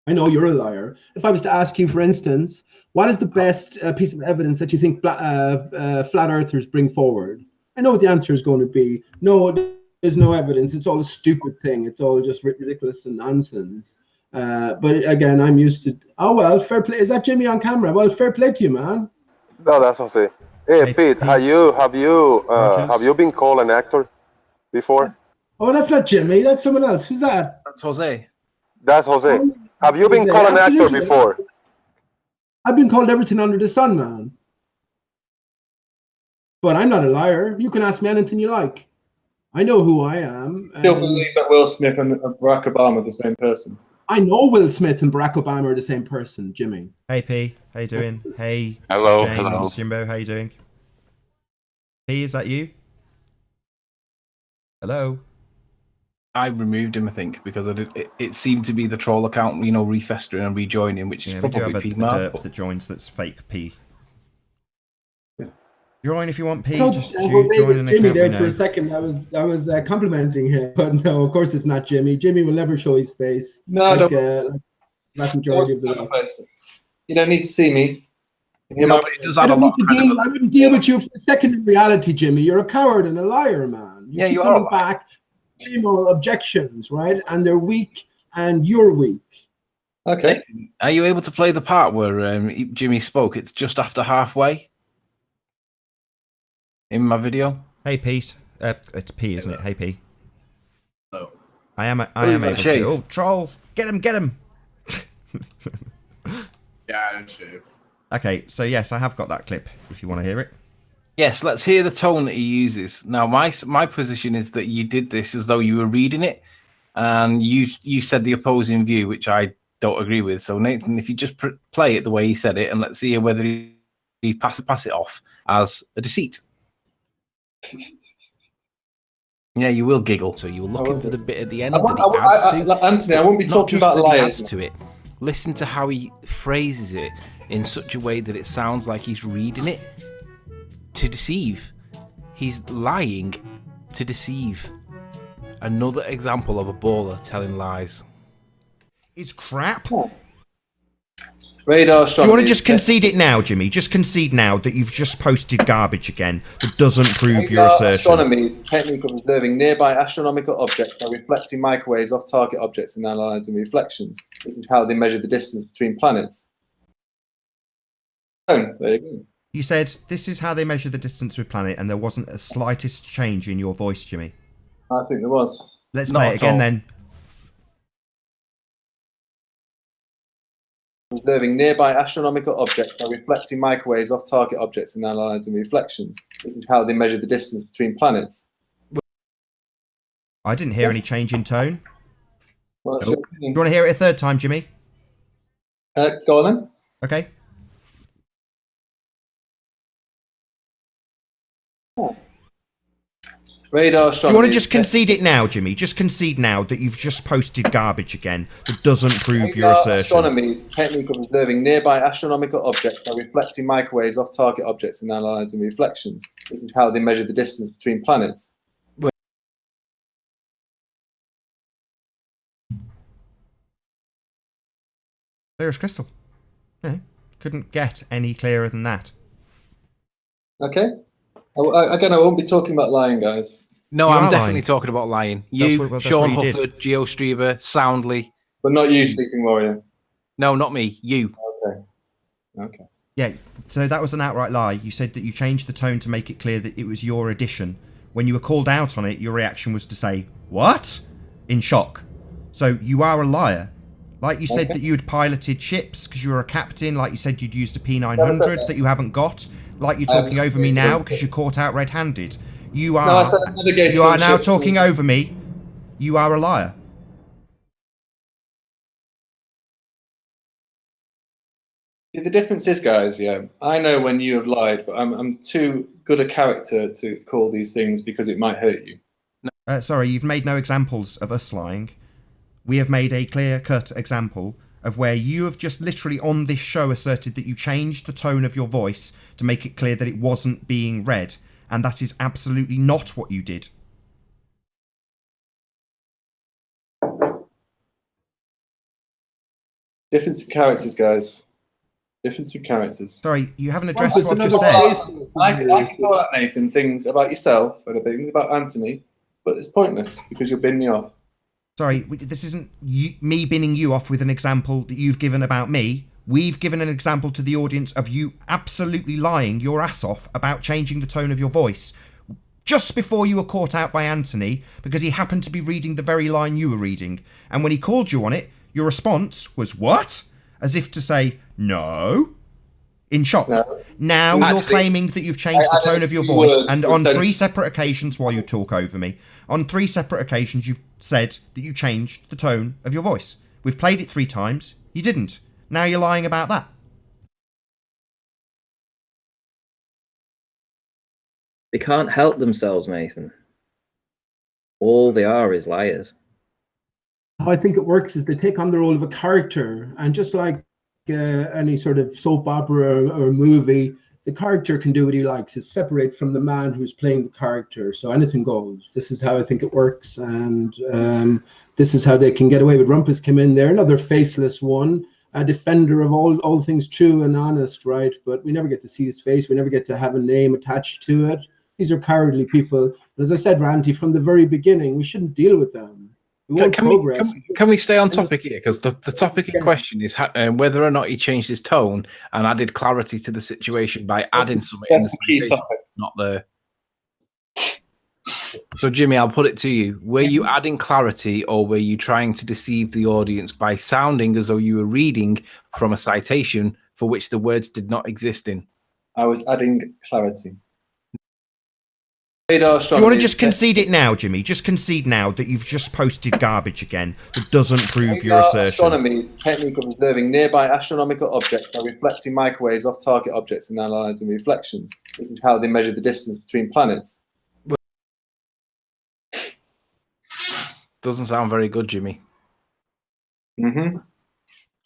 I know you're a liar. If I was to ask you, for instance, what is the best piece of evidence that you think flat earthers bring forward? I know what the answer is going to be. No, there's no evidence. It's all a stupid thing. It's all just ridiculous and nonsense. But again, I'm used to. Oh well, fair play. Is that Jimmy on camera? Well, fair play to you, man. No, that's Jose. Hey, Pete, have you been called an actor before? Oh, that's not Jimmy. That's someone else. Who's that? That's Jose. That's Jose. Have you been called an actor before? I've been called everything under the sun, man. But I'm not a liar. You can ask me anything you like. I know who I am. I still believe that Will Smith and Barack Obama are the same person. I know Will Smith and Barack Obama are the same person, Jimmy. Hey, P. How you doing? Hey, hello, James, hello. Jimbo, how you doing? P, is that you? Hello? I removed him, I think, because it seemed to be the troll account, refestering and rejoining, which is probably P. Mars. That joins that's fake P. Join if you want, P. Just join in the Jimmy there for a second. I was complimenting him, but no, of course it's not Jimmy. Jimmy will never show his face. No, like vast majority of the person. You don't need to see me. I wouldn't deal with you for a second in reality, Jimmy. You're a coward and a liar, man. You are coming back. More objections, right? And they're weak, and you're weak. Okay. Are you able to play the part where Jimmy spoke? It's just after halfway in my video. Hey, Pete. It's P, isn't it? Hey, P. Oh. I am able to. Oh, troll! Get him! Get him! Yeah, I don't shave. Okay, so yes, I have got that clip. If you want to hear it. Yes, let's hear the tone that he uses. Now, my position is that you did this as though you were reading it, and you said the opposing view, which I don't agree with. So, Nathan, if you just play it the way he said it, and let's see whether he pass it off as a deceit. Yeah, you will giggle. So you were looking for the bit at the end that he adds to. Anthony, I won't be Not talking just about that he liars. adds to it. Listen to how he phrases it in such a way that it sounds like he's reading it to deceive. He's lying to deceive. Another example of a baller telling lies. It's crap. Radar Do you want to just concede it now, Jimmy? Just concede now that you've just posted garbage again that doesn't prove your assertion. Astronomy is the technique of observing nearby astronomical objects by reflecting microwaves off target objects and analysing reflections. This is how they measure the distance between planets. Oh, there you go. You said this is how they measure the distance with planet, and there wasn't a slightest change in your voice, Jimmy. I think there was. Let's Not play it at again all. then. Observing nearby astronomical objects by reflecting microwaves off target objects and analysing reflections. This is how they measure the distance between planets. I didn't hear any change in tone. Well, that's Nope. your Do you opinion. want to hear it a third time, Jimmy? Go on then. Okay. Radar Do astronomy. you want to just is the- concede it now, Jimmy? Just concede now that you've just posted garbage again that doesn't prove your Radar assertion. astronomy is the technique of observing nearby astronomical objects by reflecting microwaves off target objects and analysing reflections. This is how they measure the distance between planets. Clear as crystal. Yeah. Couldn't get any clearer than that. Okay. Again, I won't be talking about lying, guys, No, You I'm are definitely lying. talking about lying. That's You, what- that's Sean what you did. Hufford, Geo Strieber, Soundly. but not you, Sleeping Warrior. No, not me. You. Okay. Yeah, so that was an outright lie. You said that you changed the tone to make it clear that it was your addition. When you were called out on it, your reaction was to say, "What?" in shock. So you are a liar. Like you said that you had piloted ships because you were a captain. Like you said you'd used a P900 that you haven't got. Like you're talking over me now because you're caught out red-handed. You are. No, I said I navigated You are on now ships. talking over me. You are a liar. See, the difference is, guys, yeah, I know when you have lied, but I'm too good a character to call these things because it might hurt you. Sorry, you've made no examples of us lying. We have made a clear-cut example of where you have just literally on this show asserted that you changed the tone of your voice to make it clear that it wasn't being read, and that is absolutely not what you did. Difference in characters, guys. Difference in characters. Sorry, you haven't addressed It's what I've another just said. case. I can call out, Nathan, things about yourself and things about Anthony, but it's pointless because you'll bin me off. Sorry, this isn't me binning you off with an example that you've given about me. We've given an example to the audience of you absolutely lying your ass off about changing the tone of your voice just before you were caught out by Anthony because he happened to be reading the very line you were reading. And when he called you on it, your response was, "What?" As if to say, "No." In shock. No. Now you're Actually, claiming that you've changed the I tone of your don't voice, think and you were on sent- 3 separate occasions while you talk over me, on 3 separate occasions you said that you changed the tone of your voice. We've played it 3 times. You didn't. Now you're lying about that. They can't help themselves, Nathan. All they are is liars. How I think it works is they take on the role of a character, and just like any sort of soap opera or movie, the character can do what he likes. It's separate from the man who's playing the character, so anything goes. This is how I think it works, and this is how they can get away with. Rumpus came in there, another faceless one, a defender of all things true and honest, right? But we never get to see his face. We never get to have a name attached to it. These are cowardly people. And as I said, Randy, from the very beginning, we shouldn't deal with them. We won't progress. Can we stay on topic here? Because the topic in question is whether or not he changed his tone and added clarity to the situation by adding something in the That's the key situation topic. not there. So, Jimmy, I'll put it to you. Were you adding clarity or were you trying to deceive the audience by sounding as though you were reading from a citation for which the words did not exist in? I was adding clarity. Do you want to just concede it now, Jimmy? Just concede now that you've just posted garbage again that doesn't prove your assertion. Astronomy is the technique of observing nearby astronomical objects by reflecting microwaves off target objects and analysing reflections. This is how they measure the distance between planets. Doesn't sound very good, Jimmy. Mm-hmm.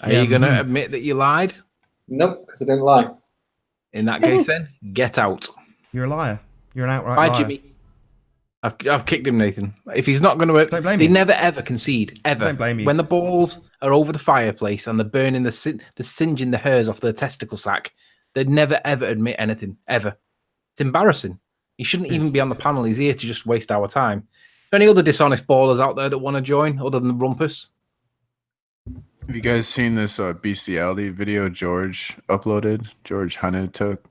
Are you going to admit that you lied? Nope, because I didn't lie. In that case, then, get out. You're a liar. You're an outright Bye, liar. Jimmy. I've kicked him, Nathan. If he's not going to, Don't blame they you. never ever concede ever. Don't blame you. When the balls are over the fireplace and they're burning the singeing the hairs off their testicle sack, they'd never ever admit anything ever. It's embarrassing. He shouldn't even be on the panel. He's here to just waste our time. Are there any other dishonest ballers out there that want to join other than the Rumpus? Have you guys seen this bestiality video George uploaded? George Hanna took.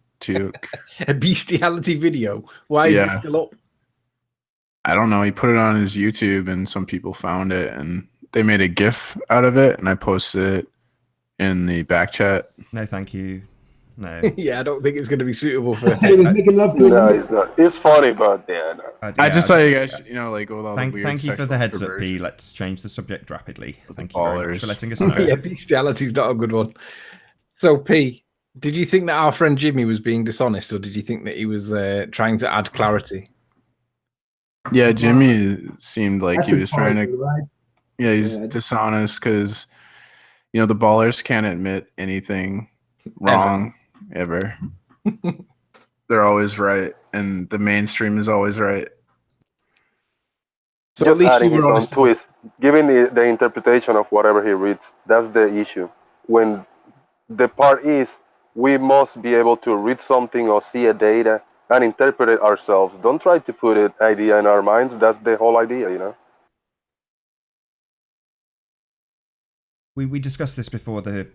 A bestiality video? Why is it still up? I don't know. He put it on his YouTube and some people found it and they made a GIF out of it and I posted it in the back chat. No, thank you. No. Yeah, I don't think it's going to be suitable for. He was making love to No, him. it's not. It's funny, but yeah, no. I just thought you guys, like with all the Thank weird you for the sexual heads up, perversion. P. Let's change the subject rapidly. With Thank the you very much ballers. for letting us know. Yeah, bestiality's not a good one. So, P, did you think that our friend Jimmy was being dishonest, or did you think that he was trying to add clarity? Yeah, Jimmy seemed like That's he was trying to. important, right? Yeah, he's Yeah. dishonest because, the ballers can't admit anything wrong ever. They're always right, and the mainstream is always right. So Just at least adding you his were own honest. twist, giving the interpretation of whatever he reads. That's the issue. When the part is, we must be able to read something or see a data and interpret it ourselves. Don't try to put an idea in our minds. That's the whole idea, We discussed this before the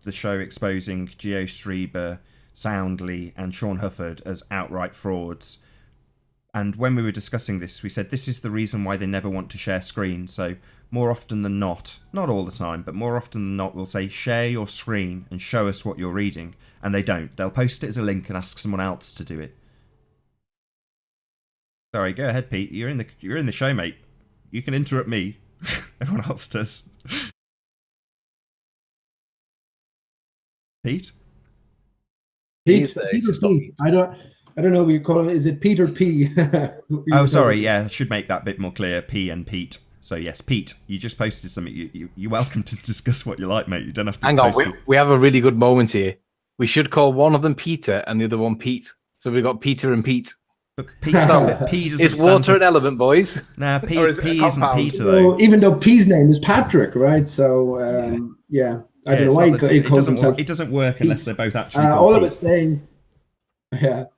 show, exposing Geo Strieber, Soundly, and Sean Hufford as outright frauds. And when we were discussing this, we said this is the reason why they never want to share screen. So more often than not all the time, but more often than not, we'll say share your screen and show us what you're reading, and they don't. They'll post it as a link and ask someone else to do it. Sorry, go ahead, Pete. You're in the show, mate. You can interrupt me. Everyone else does. Pete? Pete or P? I don't know what you call it. Is it Pete or P? Oh, sorry. Yeah, I should make that bit more clear. P and Pete. So yes, Pete, you just posted something. You're welcome to discuss what you like, mate. You don't have to. Hang on, we have a really good moment here. We should call one of them Peter and the other one Pete. So we've got Peter and Pete. But Pete, but P doesn't Is water an element, boys? Nah, P Or is it a isn't compound? Peter though. Even though P's name is Patrick, right? So yeah, I don't know why he calls himself. It doesn't work unless they're both actually. All I was saying, all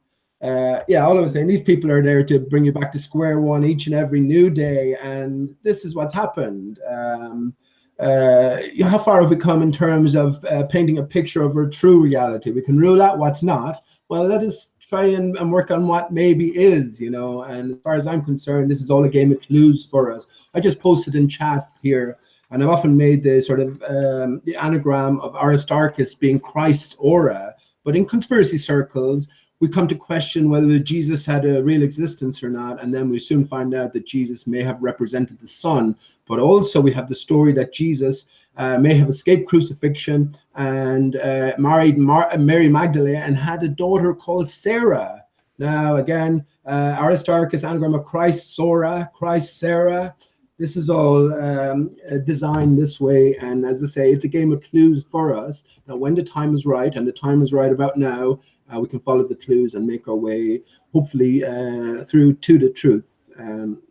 I was saying, these people are there to bring you back to square one each and every new day, and this is what's happened. How far have we come in terms of painting a picture of a true reality? We can rule out what's not. Well, let us try and work on what maybe is, and as far as I'm concerned, this is all a game of clues for us. I just posted in chat here, and I've often made the sort of the anagram of Aristarchus being Christ's aura, but in conspiracy circles, we come to question whether Jesus had a real existence or not, and then we soon find out that Jesus may have represented the Son, but also we have the story that Jesus may have escaped crucifixion and married Mary Magdalene and had a daughter called Sarah. Now, again, Aristarchus, anagram of Christ, Sora, Christ, Sarah. This is all designed this way, and as I say, it's a game of clues for us. Now, when the time is right, and the time is right about now, we can follow the clues and make our way, hopefully, through to the truth.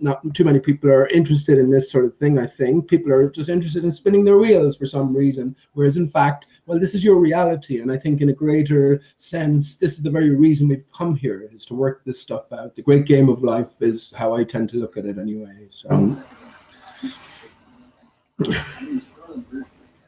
Not too many people are interested in this sort of thing, I think. People are just interested in spinning their wheels for some reason, whereas in fact, well, this is your reality, and I think in a greater sense, this is the very reason we've come here, is to work this stuff out. The great game of life is how I tend to look at it anyway. So.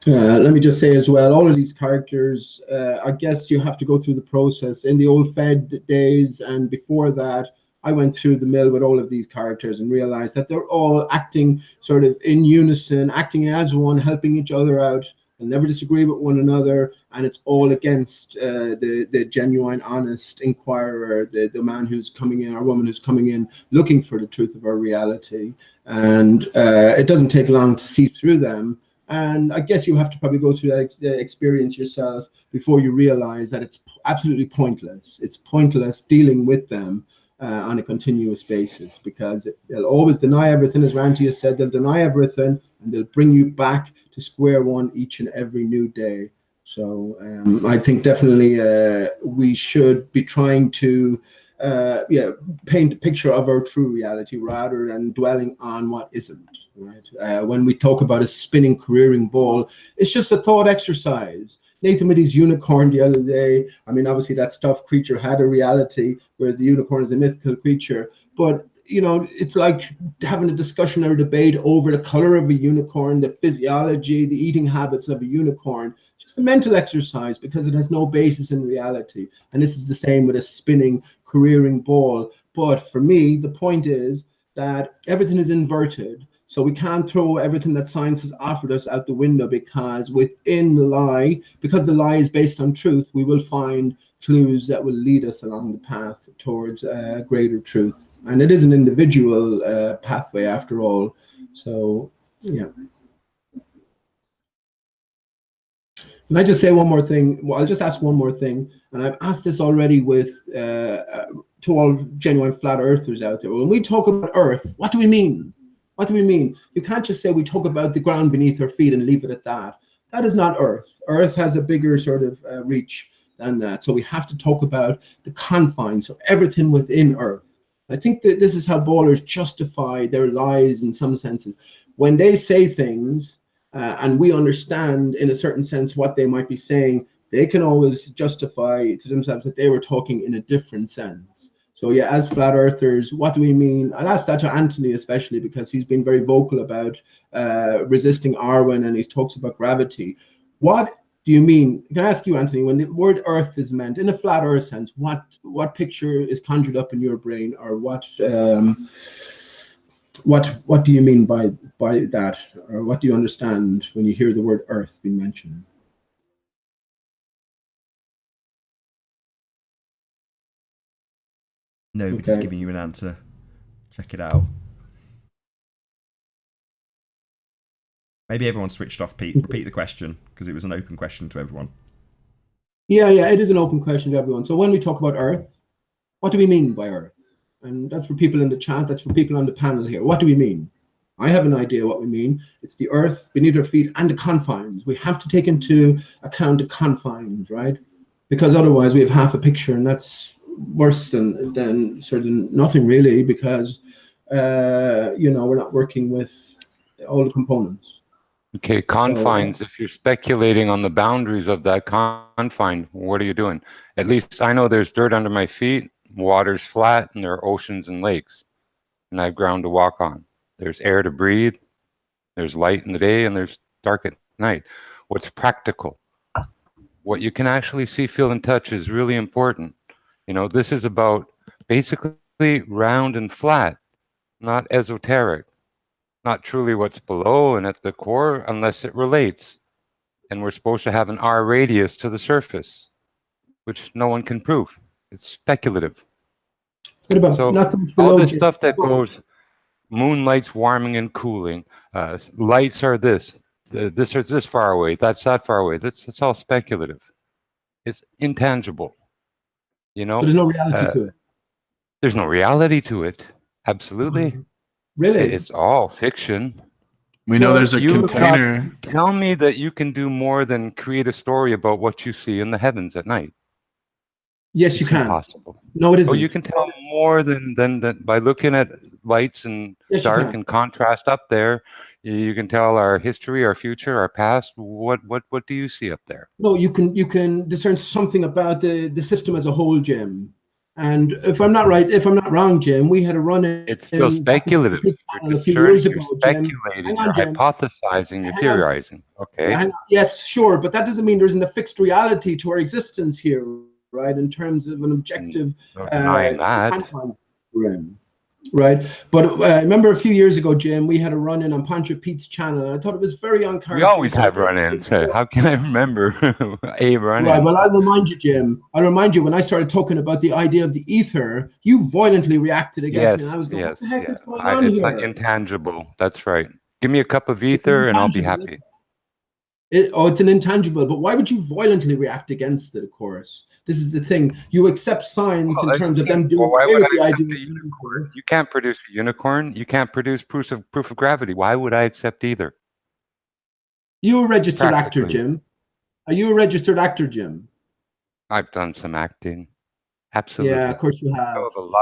Let me just say as well, all of these characters, I guess you have to go through the process. In the old Fed days and before that, I went through the mill with all of these characters and realized that they're all acting sort of in unison, acting as one, helping each other out. They'll never disagree with one another, and it's all against the genuine, honest inquirer, the man who's coming in, or woman who's coming in looking for the truth of our reality. And it doesn't take long to see through them. And I guess you have to probably go through that experience yourself before you realize that it's absolutely pointless. It's pointless dealing with them on a continuous basis, because they'll always deny everything. As Ranty has said, they'll deny everything and they'll bring you back to square one each and every new day. So I think definitely we should be trying to paint a picture of our true reality rather than dwelling on what isn't. Right? When we talk about a spinning, careering ball, it's just a thought exercise. Nathan with his unicorn the other day, I mean, obviously that stuffed creature had a reality, whereas the unicorn is a mythical creature. But, you know, it's like having a discussion or a debate over the color of a unicorn, the physiology, the eating habits of a unicorn. Just a mental exercise, because it has no basis in reality. And this is the same with a spinning, careering ball. But for me, the point is that everything is inverted. So we can't throw everything that science has offered us out the window, because within the lie, because the lie is based on truth, we will find clues that will lead us along the path towards greater truth. And it is an individual pathway after all. So, yeah. Can I just say one more thing? Well, I'll just ask one more thing. And I've asked this already with to all genuine flat earthers out there. When we talk about Earth, what do we mean? What do we mean? You can't just say we talk about the ground beneath our feet and leave it at that. That is not Earth. Earth has a bigger sort of reach than that. So we have to talk about the confines, so everything within Earth. I think that this is how ballers justify their lies in some senses. When they say things and we understand in a certain sense what they might be saying, they can always justify to themselves that they were talking in a different sense. So yeah, as flat earthers, what do we mean? I'll ask that to Anthony especially, because he's been very vocal about resisting Arwen, and he talks about gravity. What do you mean? Can I ask you, Anthony, when the word Earth is meant in a flat Earth sense, what picture is conjured up in your brain, or what do you mean by that, or what do you understand when you hear the word Earth being mentioned? Nobody's giving you an answer. Check it out. Maybe everyone switched off, Pete. Repeat the question, because it was an open question to everyone. Yeah, it is an open question to everyone. So when we talk about Earth, what do we mean by Earth? And that's for people in the chat, that's for people on the panel here. What do we mean? I have an idea what we mean. It's the Earth beneath our feet and the confines. We have to take into account the confines, right? Because otherwise we have half a picture, and that's worse than sort of nothing really, because we're not working with all the components. Okay, confines. So, if you're speculating on the boundaries of that confine, what are you doing? At least I know there's dirt under my feet, water's flat, and there are oceans and lakes, and I have ground to walk on. There's air to breathe, there's light in the day, and there's dark at night. What's practical? What you can actually see, feel, and touch is really important. You know, this is about basically round and flat, not esoteric, not truly what's below and at the core unless it relates. And we're supposed to have an R radius to the surface, which no one can prove. It's speculative. What about so all this stuff that goes, moonlight's warming and cooling, lights are this is this far away, that's that far away. That's all speculative. It's intangible. You know, so there's no reality to it. There's no reality to it. Absolutely. Really? It's all fiction. We know there's a container. Tell me that you can do more than create a story about what you see in the heavens at night. Yes, you can. Impossible. No, it isn't. Oh, you can tell more than by looking at lights and dark and contrast up there. You can tell our history, our future, our past. What do you see up there? No, you can discern something about the system as a whole, Jim. And if I'm not wrong, Jim, we had a run in. It's still speculative. A few years ago, you're speculating, you're hypothesizing, you're theorizing. Okay. Yes, sure, but that doesn't mean there isn't a fixed reality to our existence here, right? In terms of an objective. Denying that. we're in. Right, but I remember a few years ago, Jim, we had a run-in on Pancho Pete's channel, and I thought it was very uncharacteristic. We always have run-ins. How can I remember a run-in? Right, well, I'll remind you, Jim. I'll remind you, when I started talking about the idea of the ether, you violently reacted against me, and I was going, what the heck is going on it's here? Like intangible. That's right. Give me a cup of ether, and I'll be happy. It's an intangible, but why would you violently react against it, of course? This is the thing. You accept science in terms of them doing away with the idea of a unicorn. You can't produce a unicorn. You can't produce proof of gravity. Why would I accept either? You're a registered actor, Jim. Are you a registered actor, Jim? I've done some acting. Absolutely. Yeah, of course you have.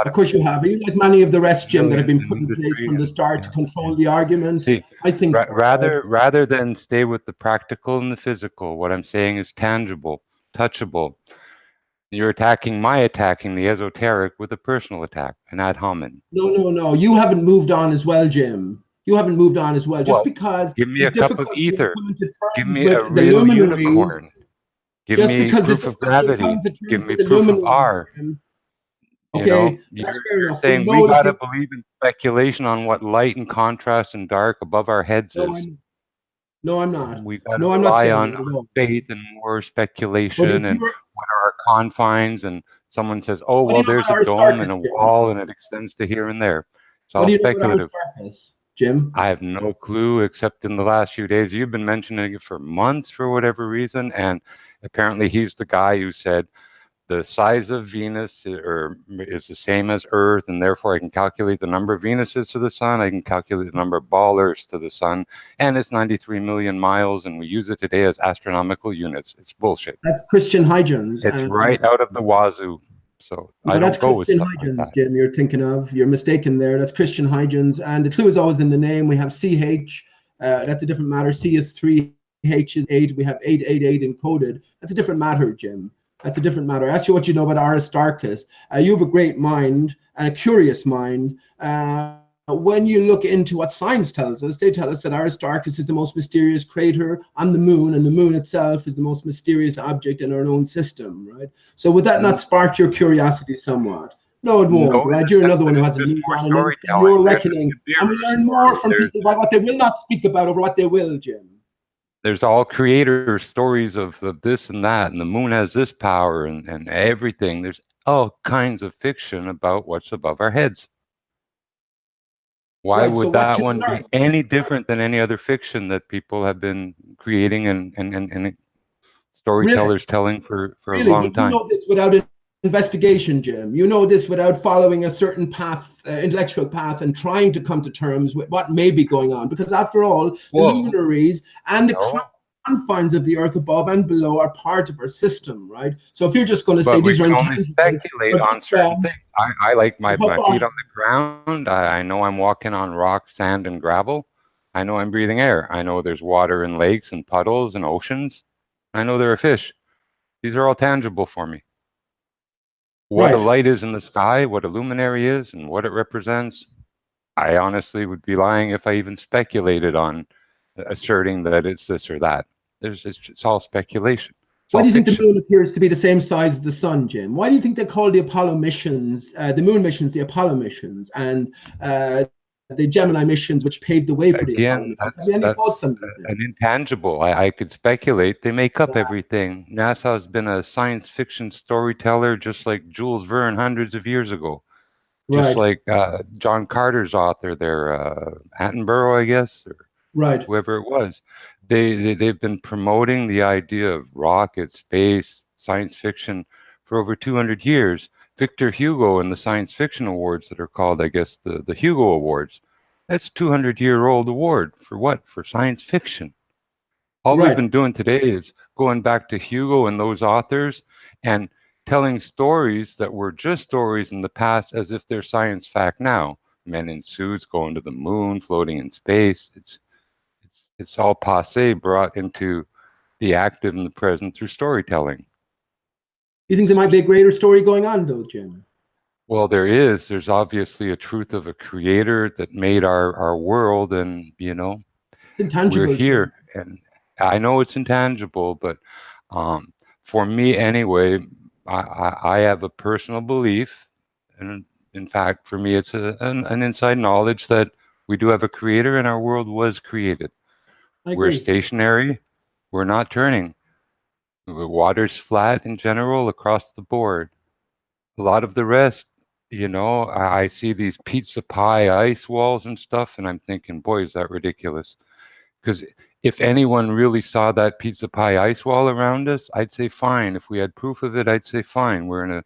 Of course you have. Are you like many of the rest, Jim, that have been put in place from the start to control the argument? See, I think so, rather than stay with the practical and the physical, what I'm saying is tangible, touchable. You're attacking the esoteric with a personal attack, an ad hominem. No. You haven't moved on as well, Jim. You haven't moved on as well. Just because give me a cup of ether. Give me a the real unicorn. Give me proof of gravity. Give me proof of R. Okay, you're saying we gotta believe in speculation on what light and contrast and dark above our heads is. No, I'm not. We gotta rely on faith and more speculation and what are our confines. And someone says, "Oh, well, there's a dome and a wall, and it extends to here and there." It's all speculative. Jim? I have no clue, except in the last few days, you've been mentioning it for months for whatever reason, and apparently he's the guy who said the size of Venus is the same as Earth, and therefore I can calculate the number of Venuses to the sun, I can calculate the number of ballers to the sun, and it's 93 million miles, and we use it today as astronomical units. It's bullshit. That's Christian Huygens. It's right out of the wazoo. So no, I don't that's go Christian with Huygens, like Jim. You're thinking of. You're mistaken there. That's Christian Huygens, and the clue is always in the name. We have CH. That's a different matter. C is 3, H is 8. We have 888 encoded. That's a different matter, Jim. That's a different matter. Ask you what you know about Aristarchus. You have a great mind, a curious mind. When you look into what science tells us, they tell us that Aristarchus is the most mysterious crater on the moon, and the moon itself is the most mysterious object in our known system, right? So would that not spark your curiosity somewhat? No, it won't, right? You're another one who has a new one, and you're reckoning. And we learn more from people about what they will not speak about over what they will, Jim. There's all creator stories of this and that, and the moon has this power and everything. There's all kinds of fiction about what's above our heads. Why would that one be any different than any other fiction that people have been creating and storytellers telling for a long time? You know this without investigation, Jim. You know this without following a certain path, intellectual path, and trying to come to terms with what may be going on. Because after all, the luminaries and the confines of the earth above and below are part of our system, right? So if you're just going to say these are intangible, speculate on certain things. I like my feet on the ground. I know I'm walking on rock, sand, and gravel. I know I'm breathing air. I know there's water in lakes and puddles and oceans. I know there are fish. These are all tangible for me. What a light is in the sky, what a luminary is, and what it represents, I honestly would be lying if I even speculated on asserting that it's this or that. It's all speculation. Why do you think the moon appears to be the same size as the sun, Jim? Why do you think they call the Apollo missions, the moon missions, the Apollo missions, and the Gemini missions, which paved the way for the Apollo missions? That's an intangible. I could speculate. They make up everything. NASA has been a science fiction storyteller just like Jules Verne hundreds of years ago. Just like John Carter's author there, Attenborough, I guess, or whoever it was. They've been promoting the idea of rocket, space, science fiction for over 200 years. Victor Hugo and the science fiction awards that are called, I guess, the Hugo Awards. That's a 200-year-old award for what? For science fiction. All we've been doing today is going back to Hugo and those authors and telling stories that were just stories in the past as if they're science fact now. Men in suits going to the moon, floating in space. It's all passé, brought into the active and the present through storytelling. You think there might be a greater story going on, though, Jim? Well, there's obviously a truth of a creator that made our world, and intangible, we're here. And I know it's intangible, but for me anyway, I have a personal belief, and In fact, for me, it's an inside knowledge that we do have a creator and our world was created. I We're agree. stationary. We're not turning. The water's flat in general across the board. A lot of the rest, I see these pizza pie ice walls and stuff, and I'm thinking, boy, is that ridiculous. Because if anyone really saw that pizza pie ice wall around us, I'd say fine. If we had proof of it, I'd say fine. We're in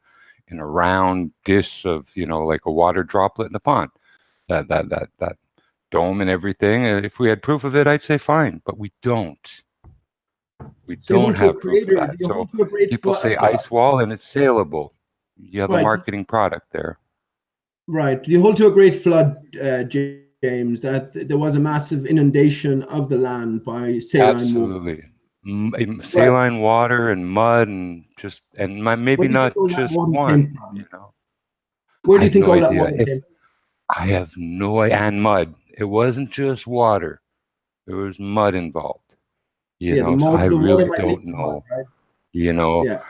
a round dish of, like a water droplet in a pond. That dome and everything. If we had proof of it, I'd say fine. But we don't. We So you hold don't to a have proof of creator. that. You So hold to a great people say ice wall and it's saleable. You have a Right. marketing product there. Right. You hold to a great flood, James, that there was a massive inundation of the land by saline water. Absolutely. Saline water and mud and maybe Where do you not think all that just water one, came from? you know. Where I do you have think no all that idea. water came from? I have no and mud. It wasn't just water. There was mud involved. Yeah, So I the water really might leak don't mud, know. right? Yeah.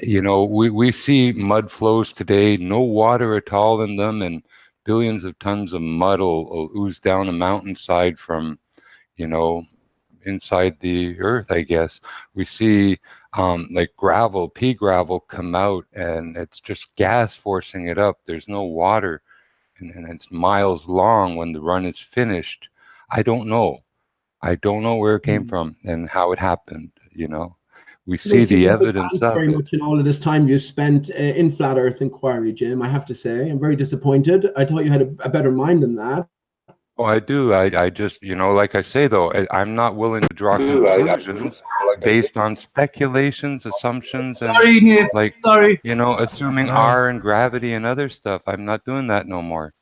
Yeah. We see mud flows today, no water at all in them, and billions of tons of mud will ooze down a mountainside from, inside the earth, I guess. We see like pea gravel come out, and it's just gas forcing it up. There's no water, and it's miles long when the run is finished. I don't know. I don't know where it came from and how it happened, We You don't see seem the to have evidence advanced of very it. much in all of this time you spent in flat Earth inquiry, Jim. I have to say, I'm very disappointed. I thought you had a better mind than that. Oh, I do. I just, like I say, though, I'm not willing to draw conclusions based on speculations, assumptions, and assuming R and gravity and other stuff. I'm not doing that no more.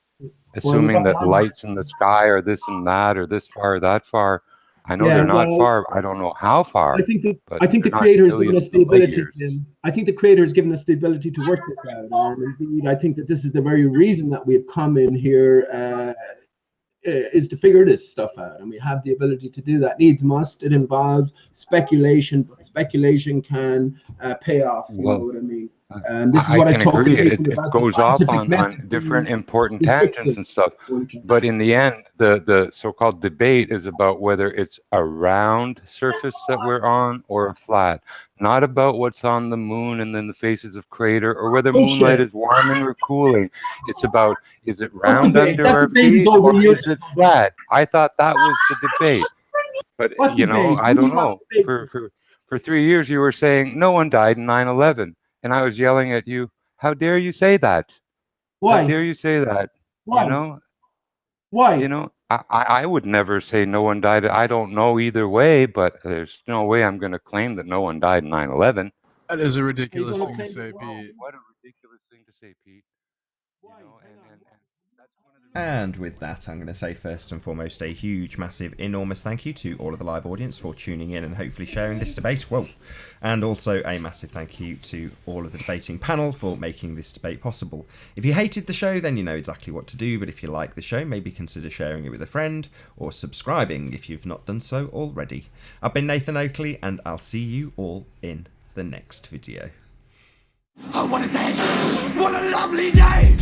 Assuming that lights in the sky are this and that, or this far or that far. I know they're not far. I don't know how far. I think but the they're not creator has given us billions the of light ability, years. Jim. I think the creator has given us the ability to work this out. And indeed, I think that this is the very reason that we've come in here is to figure this stuff out. And we have the ability to do that. Needs must. It involves speculation, but speculation can pay off. You know what I mean? This is what I can talked to agree. Nathan It about. goes off on different important tangents and stuff. But in the end, the so-called debate is about whether it's a round surface that we're on or a flat. Not about what's on the moon and then the faces of crater, or whether moonlight is warming or cooling. It's about, is it round under our feet or is it flat? I thought that was the debate. But, I don't know. For 3 years, you were saying no one died in 9/11. And I was yelling at you, how dare you say that? Why? How dare you say that? Why? Why? I would never say no one died. I don't know either way, but there's no way I'm going to claim that no one died in 9/11. That is a ridiculous thing to say, Pete. What a ridiculous thing to say, Pete. And with that, I'm going to say first and foremost a huge, massive, enormous thank you to all of the live audience for tuning in and hopefully sharing this debate. Whoa! And also a massive thank you to all of the debating panel for making this debate possible. If you hated the show, then you know exactly what to do, but if you like the show, maybe consider sharing it with a friend or subscribing if you've not done so already. I've been Nathan Oakley, and I'll see you all in the next video. Oh, what a day! What a lovely day!